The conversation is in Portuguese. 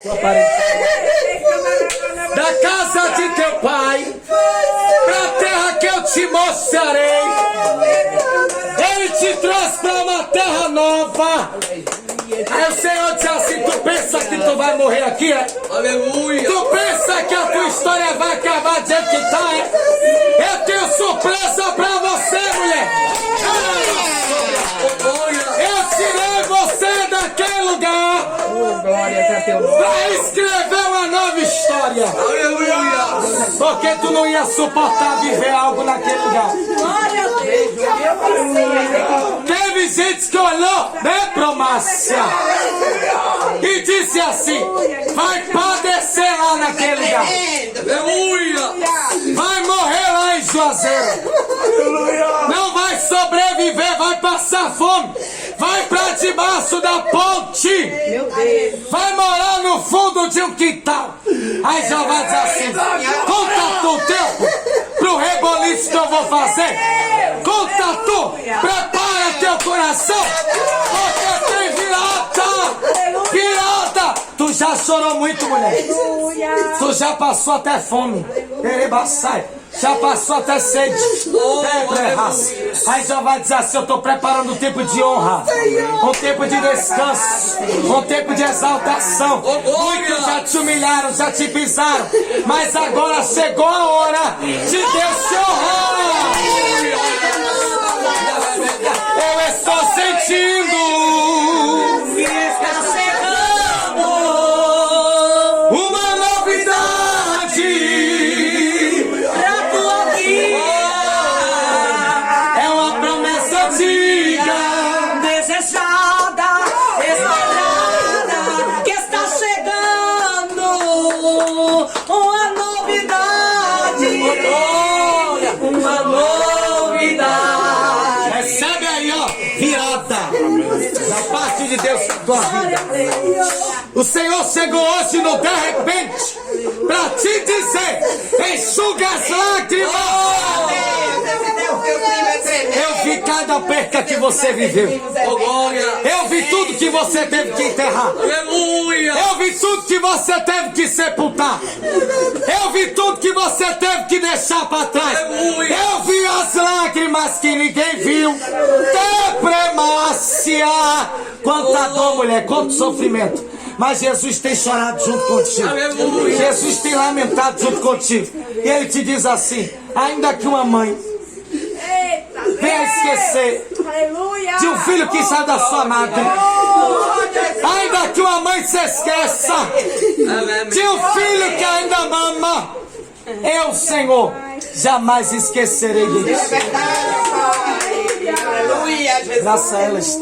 Da casa de teu pai, pra terra que eu te mostrarei. Ele te trouxe pra uma terra nova. Aí o Senhor diz assim: tu pensa que tu vai morrer aqui, é? Aleluia. Tu pensa que a tua história vai acabar do jeito que tá, é? Eu tenho surpresa pra você, mulher. Eu tirei você daquele lugar pra escrever uma nova história. Aleluia. Porque tu não ia suportar viver algo naquele lugar. Teve gente que olhou, né, Promácia, e disse assim: vai padecer lá naquele lugar. Aleluia. Vai morrer lá em Juazeiro. Não vai sobreviver, vai passar fome. Vai pra debaixo da ponte. Vai morar no fundo de um quintal. Aí já vai dizer assim: conta tu o tempo pro reboliço que eu vou fazer. Conta tu, prepara teu coração, porque tem virada. Virada. Tu já chorou muito, mulher. Tu já passou até fome. Erebaçai. Já passou até sede. Aí já vai dizer assim: eu estou preparando um tempo de honra, um tempo de descanso, um tempo de exaltação. Muitos já te humilharam, já te pisaram, mas agora chegou a hora de Deus te honrar. Eu estou sentindo uma novidade. É uma promessa antiga, desejada, esperada, que está chegando. Uma novidade, uma novidade. recebe aí, ó, virada da parte de Deus na tua vida. O Senhor chegou hoje no de repente pra te dizer: enxuga as lágrimas. Eu vi cada perca que você viveu. Eu vi tudo que você teve que enterrar. Aleluia. Eu vi tudo que você teve que sepultar. Eu vi tudo que você teve que deixar para trás. Eu vi as lágrimas que ninguém viu. Depremácia. Quanta dor, mulher, quanto sofrimento. Mas Jesus tem chorado junto contigo. Aleluia. Jesus tem lamentado junto contigo. E Ele te diz assim: ainda que uma mãe venha esquecer de um filho que sai da sua madre, ainda que uma mãe se esqueça de um filho que ainda mama, eu, Senhor, jamais esquecerei de ti. Aleluia, Jesus. Graças a ela está.